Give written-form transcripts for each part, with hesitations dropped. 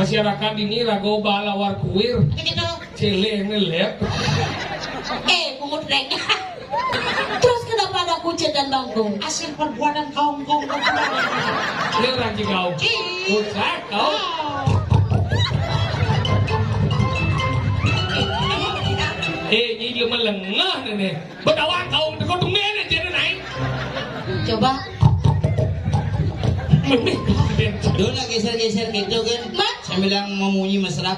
masyarakat ini lagu balawar kuir cile ngelep pungut reng. Terus kenapa ada kucing dan bangkung? Hasil perbuatan kaum ini ranci kau kucak kau ini dia melengah nih berdawang kau kau tunggu ini jadi naik Coba Dona geser-geser gitu kan sambil yang memunyi mesra.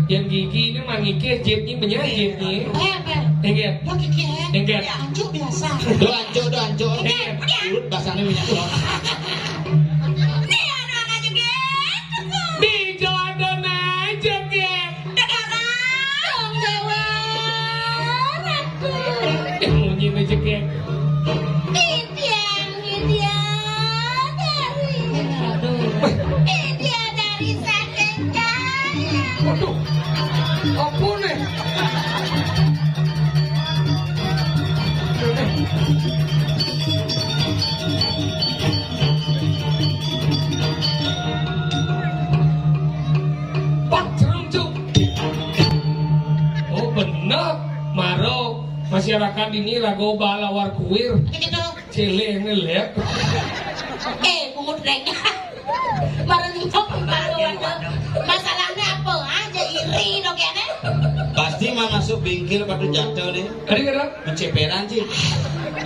yang gigi ini mangike jepnya menyajip nih enggak enggak Anjuk biasa do anjuk urut basangnya minyak telur nih anak-anak juga di jodoh aja gek dong dewa munyi aja gek dari Sadengkang. Waduh, apa nih? Pak Cerungcuk. Oh benar, Maro. Masyarakat ini lagu balawar kuir. Cile ngelep. Pungut reng. Masalahnya apa aja iri dong ya nih pasti mah masuk bingkil pada jatuh nih Ada kata? menceperan sih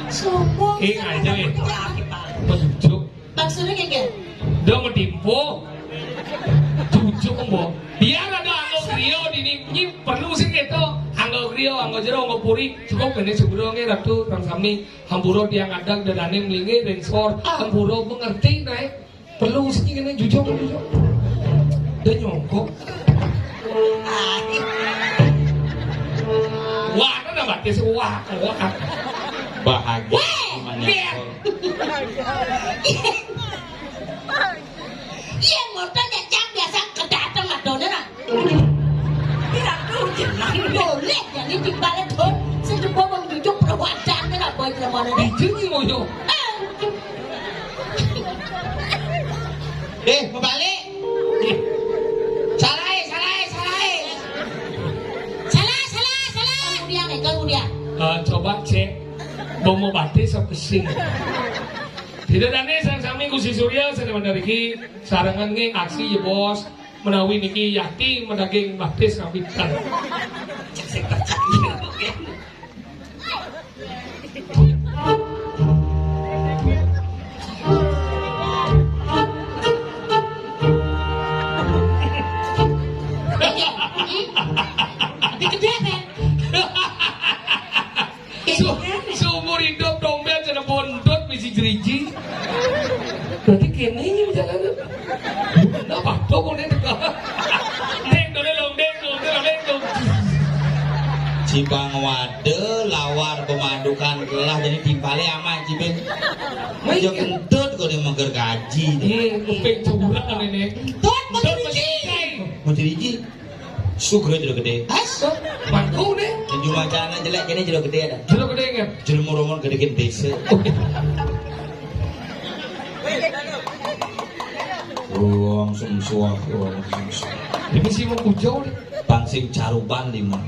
sombong Aja nih Penjujuk maksudnya kayak gini dia metimpo cucuk kembo biar ada anggo grio ini perlu sih gitu anggo grio anggo jero anggo puri cukup ini sebenarnya ratu kang kami hampuro tiang adang dan ane melingi rensor hampuro mengerti naik perlu sih gini jujur dia nyongkok wah kan ada batis wah bahagia iya motor jajak biasa kedatang madonna lah tidak boleh jadi timbalnya tuh sejumpah menjujuk perwakilannya lah boleh kemana deh dijungi mojo berbalik salah kemudian coba cek bomo batis apa sing tidak dane sang sami ku si Surya sana mandariki sarangan nge aksi ya bos menawi niki yakti mendaging batis ngabitan seumur hidup dompet sana bondot misi jeriji berarti kene ini berjalan apa tuh mau deng Cibang wade lawar pemadukan kelah jadi timpale aman cibeng aja kentut kok dia mager gaji kuping curang kan ini tuh mau diriji sugro jero gede mangkuk nih cuma jana jelek ini jero gede ada jero gede nggak jero muromon gede desa ruang semsuah ini sih mau kujau nih bangsing caruban lima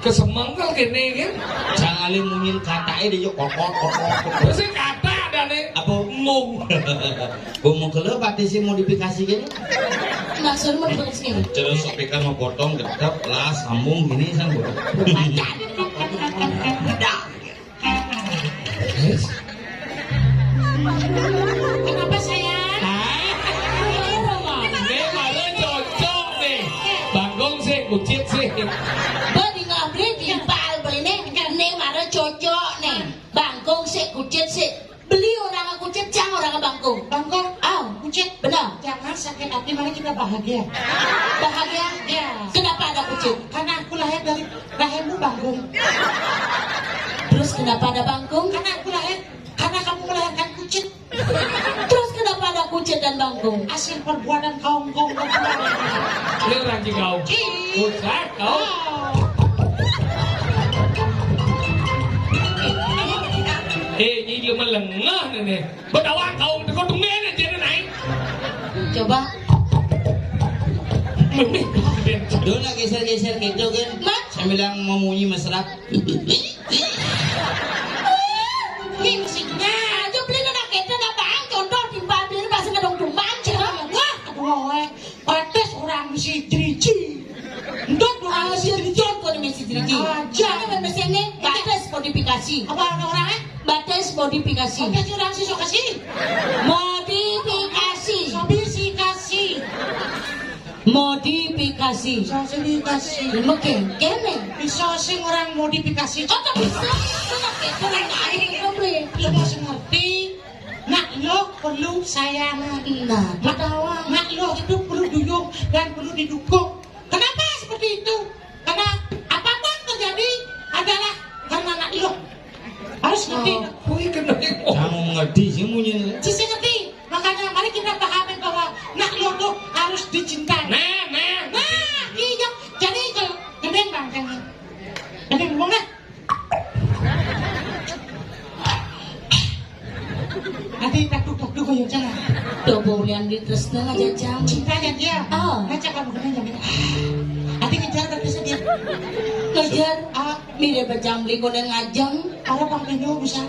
kesemangkal kene kan jangan munyin katanya dia yuk kokok terus kata ada nih apa ngomong mau kelep pati sih modifikasi gini maksudnya mau dibeli sini terus sopikan mau potong gedap lah sambung gini sambung kenapa sayang? memang cocok Beri ngabri timpal beli nih marah cocok nih. Bangkong sik kucit sik. Beli orang kucit cang orang bangkong. Bangkong, kucit. Benar. Jangan sakit hati, mari kita bahagia. Bahagia? Ya. Kenapa ada kucit? Karena aku lahir dari rahimmu Bangkong. Terus kenapa ada bangkong? Karena kamu melahirkan kucit. Terus kenapa ada kucit dan bangkong? Hasil perbuatan kaum Ini orang kau. Pusat kau. Ini dia melengah nih. Berdawang kau, kau tumben aja nih. Coba. Doon na geser-geser gitu kan. Mat? Sambil lang memunyi mesra. musiknya. Ayo beli nak kita nak bang contoh timpal beli bahasa kedong tumbang cerah. Wah, aduh, pates orang mesti driji. Ndot orang mesti driji. Contoh nih mesti diriji. Jangan mesin ini batas modifikasi. Apa orangnya? Batas modifikasi. Oke, curang sih sok kasih. Modifikasi. Sobisi kasih. Modifikasi. Sosisi kasih. Mungkin kene. Bisa sing orang modifikasi. Oh tak bisa. Nak kita nak air beli. Lo masih ngerti? Nak lo perlu sayangan. Nah, berdawang. Nak lo itu perlu duyung dan perlu didukung. Kenapa seperti itu? Karena apapun terjadi adalah karena nak lo. Harus ngerti. Wih kena yang Kamu mengerti sih munyi. Sisi ngerti. Makanya mari kita pahami bahwa nak lo tuh harus dicintai. Nah. Iya. Jadi kalau gendeng bang, gendeng ngomong lah. Nanti takut kayak jangan. Dobolan di tresna aja jam. Cintanya dia. Oh. Ngajak kamu gendeng jangan. Nanti ngejar dari dia. Kejar. Mire bejambli kone ngajang. Ada bang Benyo bisa.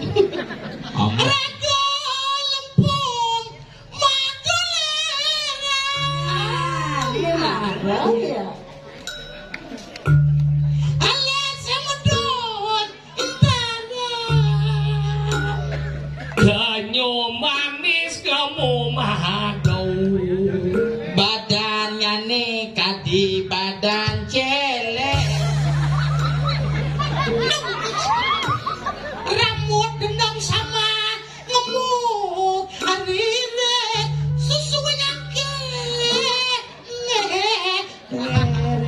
Amat. Raja Lempung, Magdalena. Marah ya. Alias Semedon, Intana. Ganyo manis kamu mahadau. Badannya nekat di badan celek. Rambut dendam sama ngemut harire susu nyakit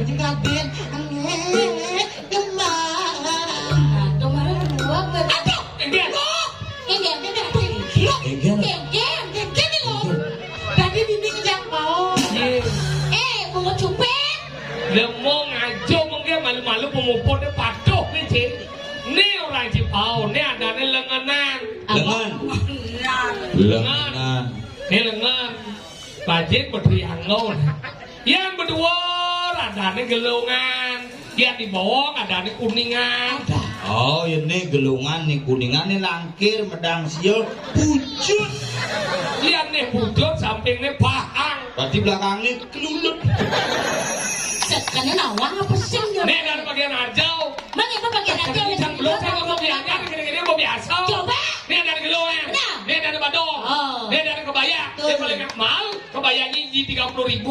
juga bin gemar. Kemarin dua kan. Aduh, Enggak. gini loh. Tadi Dini ngejak mau. Bunga cupet. Lemong aja mungkin malu-malu pemuputnya patuh nih cik. Ini orang Cipau, ini ada nih lenganan. Lengan. Lengan. Ini lengan. Bajin berdriangau. Yang berdua ada nih gelungan. Yang di bawah ada nih kuningan. Oh, ini gelungan nih kuningan nih langkir medang siul pucut. Lihat nih bujut sampingnya pahang. Berarti belakangnya kelulut. Sekarang nawang apa sih? Nih ada bagian ajau. Bang itu bagian aja. Yang belum saya ngomong biasa, gini-gini mau biasa. Coba. Ini ada gelungan. Nah. Ini ada badong. Oh. Ini ada kebaya. Yang paling mahal kebayanya di 30.000.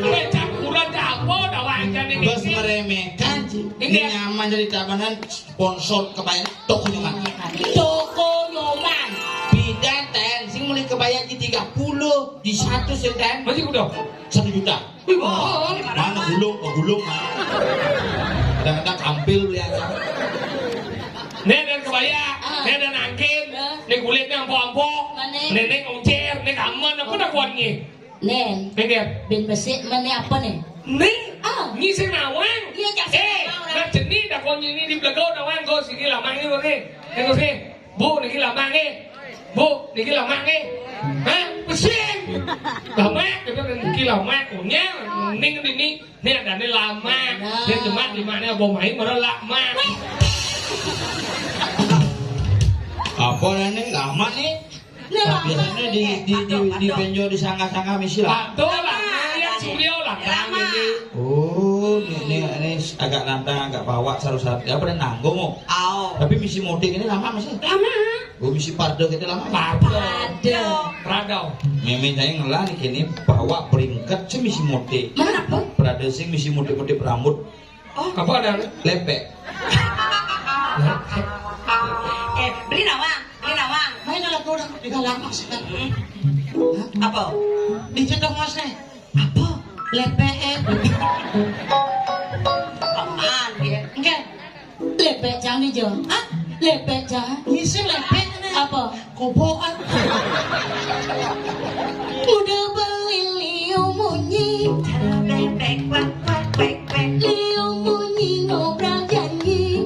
Becak kurang jago dawang jadi Bos meremehkan. Ini nyaman jadi tabanan sponsor kebaya toko nyoman. Toko Nyoman. Bidan ten sing mulai kebaya di 30 di 1 sen Masih udah. 1 juta. Oh, Mana gulung kadang-kadang kampil beli aja. Ini ada kebaya, ini ada nangkin, ini kulitnya ampo-ampo, ini ngomcer, ini kaman, aku udah kuatnya. Nen, Dengar, bin besik mana apa nih? nih, ini si nawang. Iya, jangan nawang. Nah jenis dah kau ini di belakang nawang kau sini lamang ini boleh, tengok sih, bu, ni lamang ni, bu, ni lamang ni, hah, pesing, lamang, kita ni lamang, punya, ning ni ada ni lamang, dia cuma di mana bom air mana lamang. Apa nih lama nih? Biasanya di penjol di sangka-sangka misi lah. Betul lah, yang Suryo lah, ini. Oh, ini agak lantang, agak bawa saru-saru. Ya pada nanggung mau. Tapi misi mudik ini lama masih. Lama. Oh, misi pardo kita lama. Ada. Radau. Meme saya ngelah nih kini bawa peringkat sih misi mudik. Mana apa? Pradesing misi mutip-mutip rambut Apa ada? lepek. Beli nawang. Main lagu udah digalang maksudnya. Apa? Dicetok mas nih. Apa? Lepek. Apaan dia? Enggak. Lepek jang nih Jo. Ah, Lepek jang. ngisi lepek nih. Apa? Kobokan. Udah beli liu munyi. Liu munyi ngobrol janji.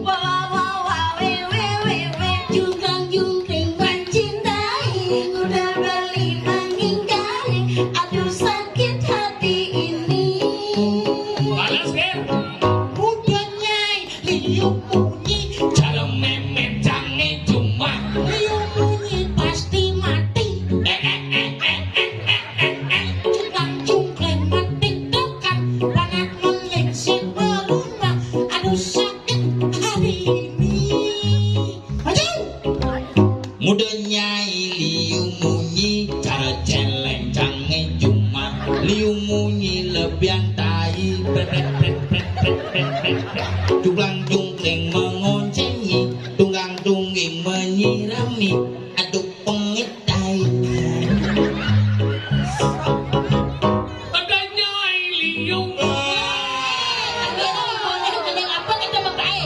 Jungkang jungkring mencintai. Udah beli menghindari. Aduh sakit hati ini. Balas kan? Udah nyai liu bunyi. Kalau memet jangan cuma Liu bunyi pasti mati. Cuklang cungkleng mati tekan. Banyak melengsir berluna. Aduh sakit hari ini. Maju. Muda nyai liu munyi cara celeng canggih cuma liu munyi lebihan tai Jungklang jungkling mengoncengi tunggang tungging menyirami aduk pengit tai Ada nyai liung. Apa kita memakai?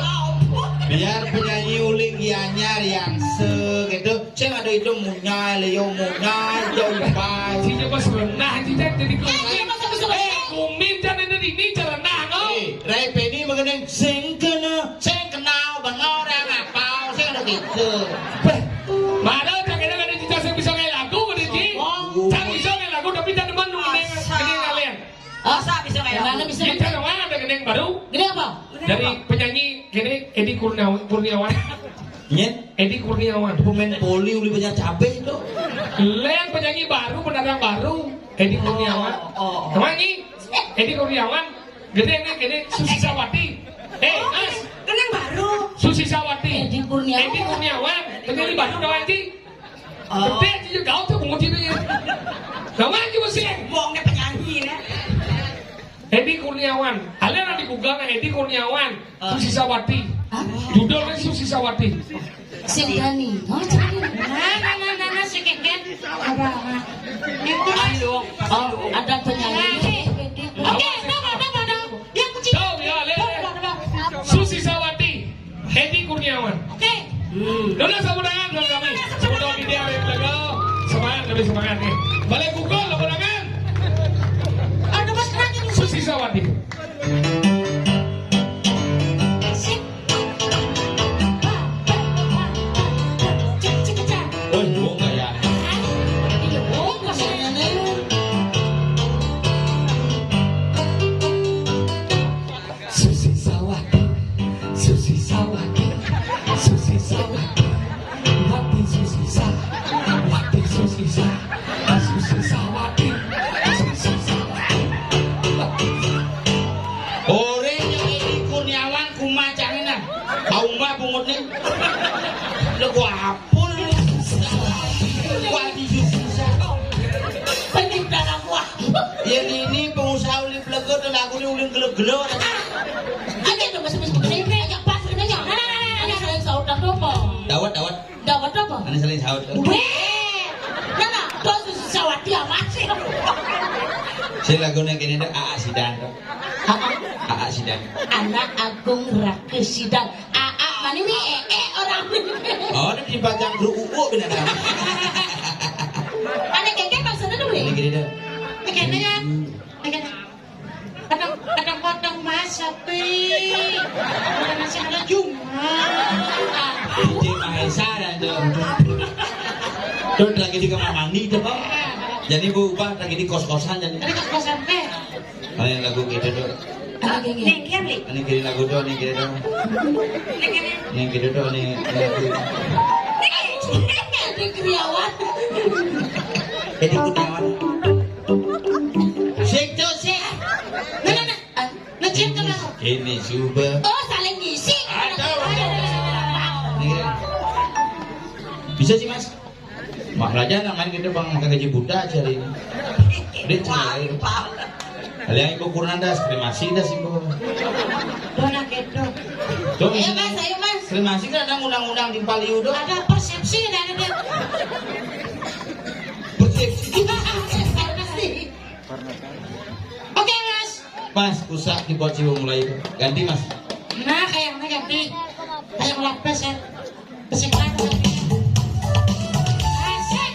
biar penyanyi uling gianyar yang segitu saya ada itu munyai liu munyai jauh pai Si coba serenah tidak jadi kumin. masa bisa Kumin jangan ada ini jalan nah kau. Rai Penny mengenai sing kenal bang orang apa saya ada gitu Mana jangan ada cita saya bisa kayak lagu pada Ji. Saya bisa kayak lagu tapi jangan demen gede kalian. Masa bisa kayak mana bisa? Kita doang ada gede baru Gede apa? dari penyanyi gini Edi Kurniawan. nyet Edi Kurniawan. pemain poli uli banyak cabai itu Len penyanyi baru pendatang baru Edi Kurniawan. Kemangi Edi Kurniawan. Gede Susi Sawati. Mas Kenang baru. Susi Sawati. Edi Kurniawan. Edi Kurniawan. Penyanyi baru doang Ji. Gede aja kau tuh menguji ya. Kemangi mesti. Bohongnya penyanyi ya. Edi Kurniawan. Kalian ada di Google Edi Kurniawan. Susi Sawati. Judulnya Susi Sawati. Singkani. Nah, si keket. Apa? Itu Oh, ada penyanyi. Oke, nama. Yang kecil. Tahu ya, Susi Sawati. Edi Kurniawan. Oke. Udah sapu tangan dong kami. Sapu tangan di dia yang belakang. Semangat lebih semangat nih. Balik Google sapu tangan. Ada mas lagi nih. Susi Sawati. oh gua enggak ya Susi Sawati. Susi Sawati. Susi Sawati. Wati Susi Sawati. Wati Susi Sawati. Susi Sawati. Susi Sawati. orang yang ini Kurniawan kumacangin nah kau mah bungut nih lo gua hapun gua disusah Penyimpanan wah. yang ini pengusaha uling bleger dan aku ini uling gelo-gelo Ada tuh masih begini. Yang pas ini yang. Ada saling saudara apa? dawat Dawat apa? ini saling saut Nana, kau Susi Sawati amat sih. saya lagunya gini deh Aa Sidan Anak Agung Rake Sidang. Mana ini orang. oh ini dipajang grup UU bener Ada keke maksudnya dulu ini ya? gini deh Kayaknya ya. Kadang-kadang masak, Kadang nasi ada Jumat. DJ Mahesa dan tuh lagi di kamar mandi tuh Pak. Jadi bu Pak lagi di kos-kosan jadi Tadi kos-kosan teh. ini lagu gitu tuh Ada keke. ini kiri lagu tuh ini kiri tuh ini kiri tuh ini lagu Ada Kriawan. Edi Kurniawan sik tuh sik Ngecip kenapa? ini coba Oh, saling ngisi. bisa sih Mas mak belajar nggak main gitu bang makan gaji buta aja hari ini dia cuma Kalian ikut kurang das, kremasi das itu. Dona gitu. Tuh, Ayo mas. kremasi kan ada undang-undang di Paliu tuh. Ada persepsi dari dia. Persepsi. Oke mas. Mas, usah dibuat sih mulai itu. Ganti mas. Nah kayaknya ganti. Kayak lapis ya. Kesekian ganti. Asik.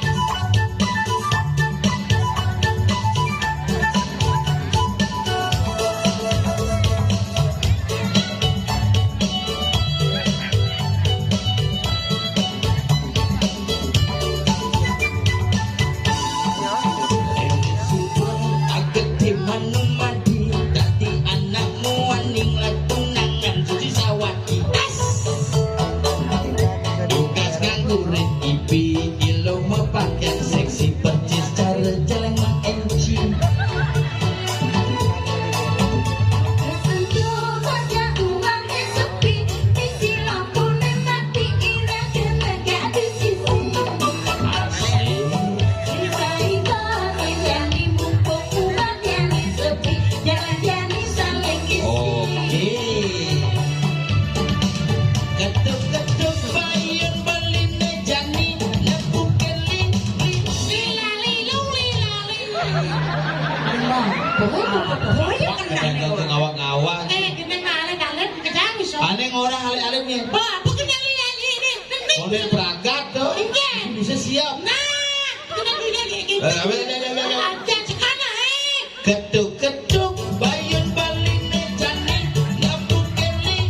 Agak di mana mati, tadi anakmu aning latunangan suci sawati. Tugas nganggurin ipi, ilo mepakaian seksi percis cara jalan ma-NG. Oke. Ketuk-ketuk bayan beline jani, nepuk keling, kadang-kadang ngawak-ngawak. Aneh orang alih-alih nih. Model perangkat tuh. Bisa siap. Ketuk-ketuk bayan beline jani, nepuk keling.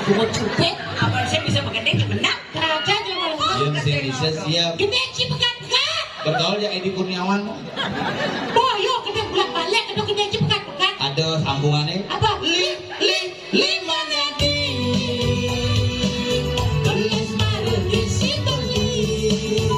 Bunga cupet, apa saya bisa mengendeng ke benak? Yang saya bisa siap. Bergaul ya Edi Kurniawan. Ada sambungannya. Apa? Lima nadi. Tulis baru di situ nih.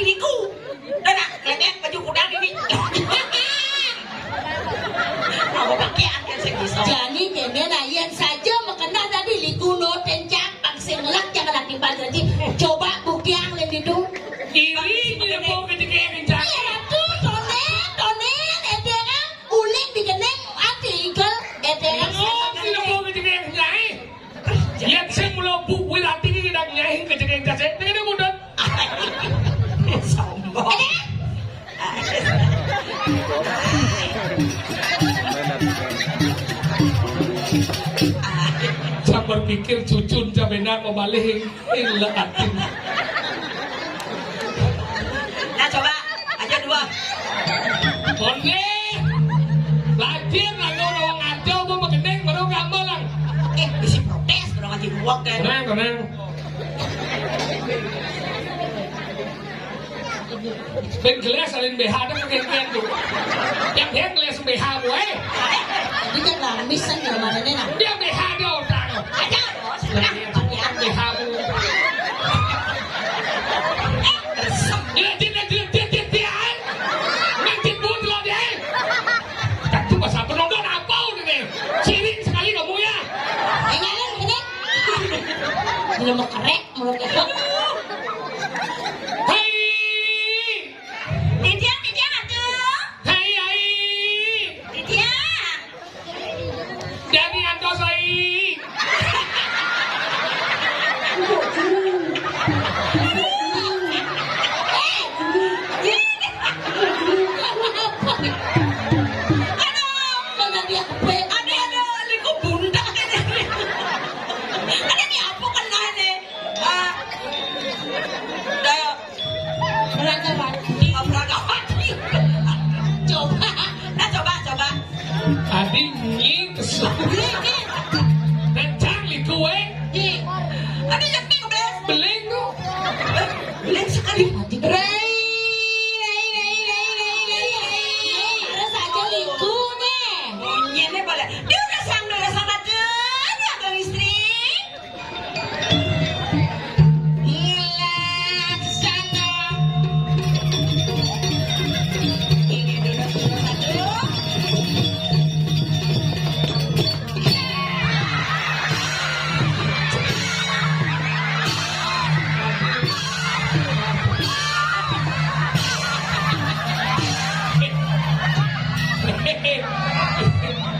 Diku, Jadi kemen ayan saja mengenal tadi likuno tencak pangsir ngelak jangan lagi jadi coba bukti yang lain itu. iri ni po ketika yang kencang. Iya tuh tonen edengan uling digeneng artikel edengan. Oh, ni po ketika yang kencang. Yang saya mula buku lati ni dah nyai ketika yang kencang. Tengah dia muda. Sombong. Saya berpikir cucun jabena mau balik leatin. Nah coba aja dua. Konde, latihan lagi orang ngaco mau mengendeng baru gambar lang. Bisa protes baru ngaji dua kan. Tenang. Ben gelas salin BH ada kekengken tuh. Yang dia gelas BH gue. Jadi kan lah misan di mana nih nak? Dia BH dia otak. Aja bos. Nah, BH bu. Dia. Nanti buat lo dia. Tak tu pasal penonton apa ni? Ciring sekali kamu ya. Enggak ini. Belum kerek, belum kerek. Beling tuh. Beling sekali. Hati Rai. terus aja liku nih. Ini boleh. Dia udah sama dia abang istri. Laksana. Ini duduk satu.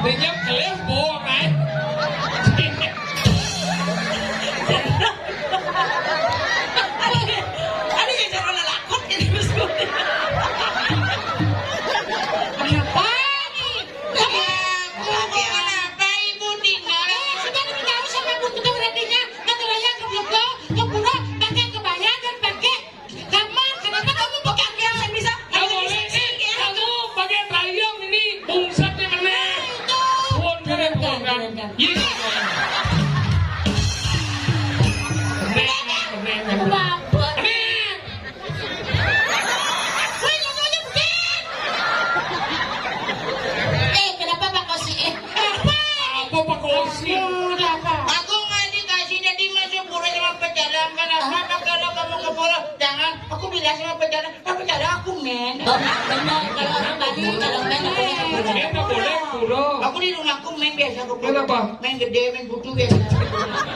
Dia keles bohong kan? Aduh ya jangan lakot ini bosku. Kenapa nih? Kenapa ibu tinggal? Sudah diketahui sama ibu kita berartinya kata raya ke Bloko, ke Pura, pakai kebaya dan pakai kamar. Kenapa kamu pakai Yang saya bisa. Nggak boleh nih, kamu pakai rayong ini bungsatnya meneh. Pun keren pun kan? Iya. Keren. Bapak. Keren. Wih, ngomongnya begini. Kenapa Pak Kosi? Apa Pak Kosi? Udah apa? Aku nggak dikasih jadi masuk pura sama pejalan. Kenapa kalau kamu ke pura? Jangan. Aku bilang sama pejalan. Pejalan aku men. Oh, benar. Kalau tadi, kalau main aku yang Dia nggak boleh puro. Aku di rumahku main biasa ke pura. Kenapa? Main gede, main butuh biasa.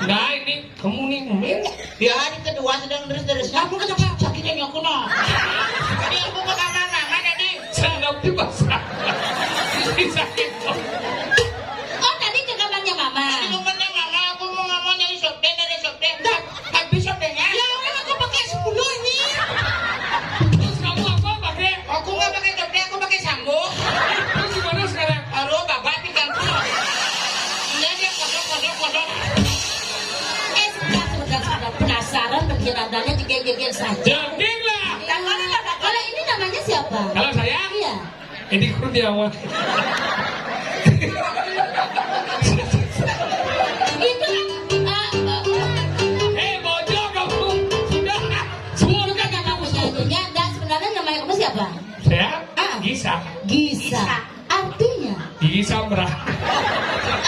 Nah ini kamu nih men. Di hari kedua sedang terus. Aku kenapa sakitnya aku no. Jadi aku ke kamar mama tadi. Senap di pasar. Ini sakit. Oh, tadi ke kamarnya Mama. Tadi kemana mama aku mau ngomong dari sopden dari sopden. Habis sopdennya. Ya orang aku pakai 10 ini. Terus kamu apa pakai? Aku nggak pakai sopden, aku pakai sambo. Terus gimana sekarang? Halo bapak pinggangku. Iya dia kosong. Sebentar. Penasaran penjelasannya digigit saja. Jengking lah. Kalau ini namanya siapa? Kalau saya, Iya. ini Kurniawan. Itu Bojo kamu sudah semua itu kan nama penyanyinya. Dan sebenarnya namanya kamu siapa? saya Ah. Gisa. Gisa. Artinya? Gisa merah.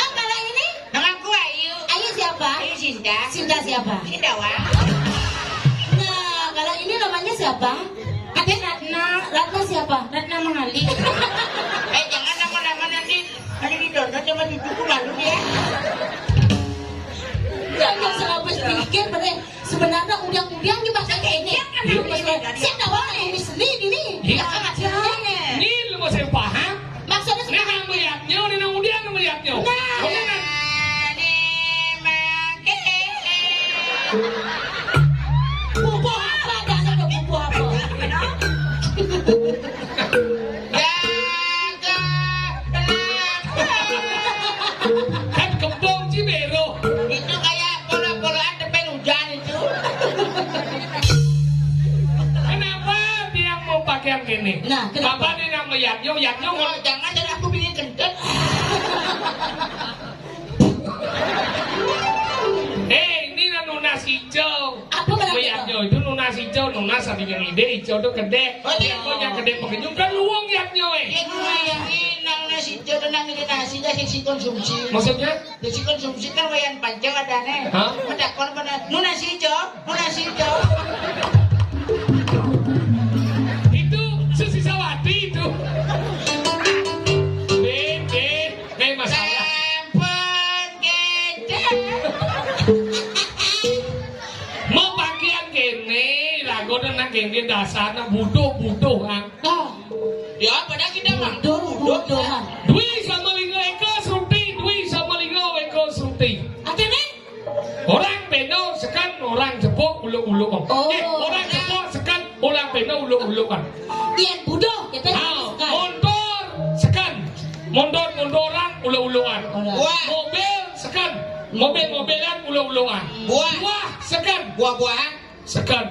Kalau ini? Namaku Ayu. Ayu siapa? Ayu Sinta. Sinta siapa? Sinta Wang. Nah, kalau ini namanya siapa? Ada Ratna. Ratna siapa? Ratna Mengali. Jangan nama-nama nanti didownload sama cucuku malu dia. Jangan salah berpikir, sebenarnya undang-undang dipakai kayak ini. Saya tahu yang misli ini. Iya. Maksudnya, Ini lu masih paham? maksudnya Ini yang melihatnya, ini yang udian melihatnya. Kamu kan? bubuh apa? Dasar bubuh apa? Kan kembang Cibero. Itu kayak bola-bolaan depan hujan itu. Kenapa dia mau pakai yang gini? Nah, kenapa? Bapak ini yang melihatnya, Oh, jangan jadi aku bikin kentut. Ini nunas hijau. Apa berarti? Melihatnya itu nunas hijau, nunas ada yang ide hijau itu gede. Oh, iya. Dia punya gede pengunjung kan luang lihatnya Itu yang inang nasi hijau dan nang nasi dari konsumsi. Maksudnya? Dari konsumsi kan wayan panjang ada nih. Hah? Mendakon benar. Nu nasi hijau. Itu Susi Sawati itu. Kayak masalah. Sampun gede. Mau pakaian kene, lagu nang kene dasarnya butuh kan. Oh, Ya, padahal kita mampu. buduhan. Dwi sama Lingo Eko Sruti. Artinya? Orang beno sekan orang jepok uluk-uluk. Oh. Orang jepok sekan orang beno uluk-ulukan. Yang buduh, kita kan. Motor sekan. Mondor-mondoran uluk-ulukan. Buah. Mobil sekan. Mobil-mobilan uluk-ulukan. Buah sekan. Buah-buahan. Sekan.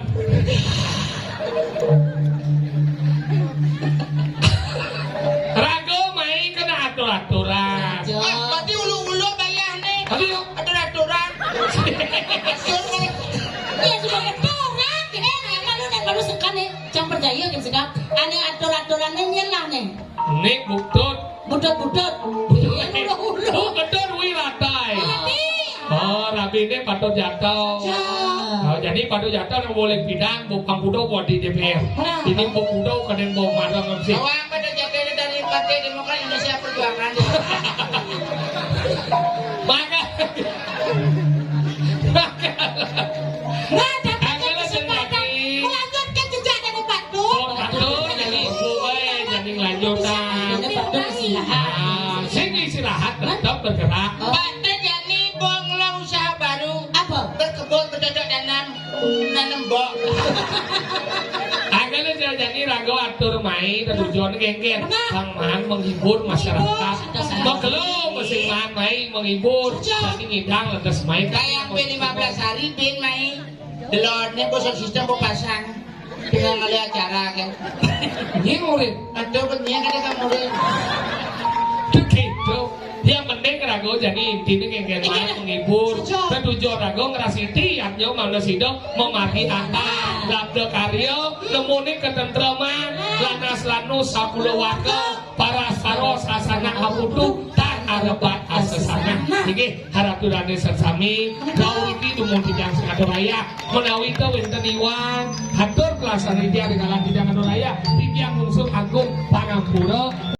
Rago main kena atur-aturan. Berarti ulu-ulu bayar nih. Aduh, Aturan-aturan. Iya, iya kan sekap. Ane atur-aturannya nyelah nih. Nek butut. Budut-budut. Iya udah. Oh, betul wilatai. Tapi. Oh, rabi ini patut jatuh. Oh, jadi patut jatuh yang boleh bidang bukan kudo buat di DPR. Ini bu kudo kadang bu mana nggak sih? Awang pada jatuh dari Partai Demokrat Indonesia Perjuangan. Maka. Nah, dapat kesempatan melanjutkan jejak dari Pak Dun. Oh, patut jadi gue jadi lanjutan. Ini patut istirahat. Sini istirahat tetap bergerak. Pak Tejani Bonglo usaha baru. Apa? Berkebun bercocok nanam bok. Akhirnya jadi rago atur main dan tujuan gengger sang menghibur masyarakat. Maklum mesin main menghibur jadi ngidang lantas main Kayak P15 hari bin main. Delornya bosok sistem bu pasang. Tinggal ngeliat acara kan. ini murid Aduh bennya kan kamu murid. gitu. Yang penting rago jadi intinya gengger main menghibur dan tujuan rago ngerasiti artinya mana sido memaki angka labda karyo nemuni ketentraman lanas lanus sapuluh warga paras paros asana haputu tak arebat asesana ini harap durane sesami kau ini dumun tidak sekadar raya menawi itu winten iwan hatur kelasan ini ada kalan tidak sekadar raya tiang unsur agung pangampura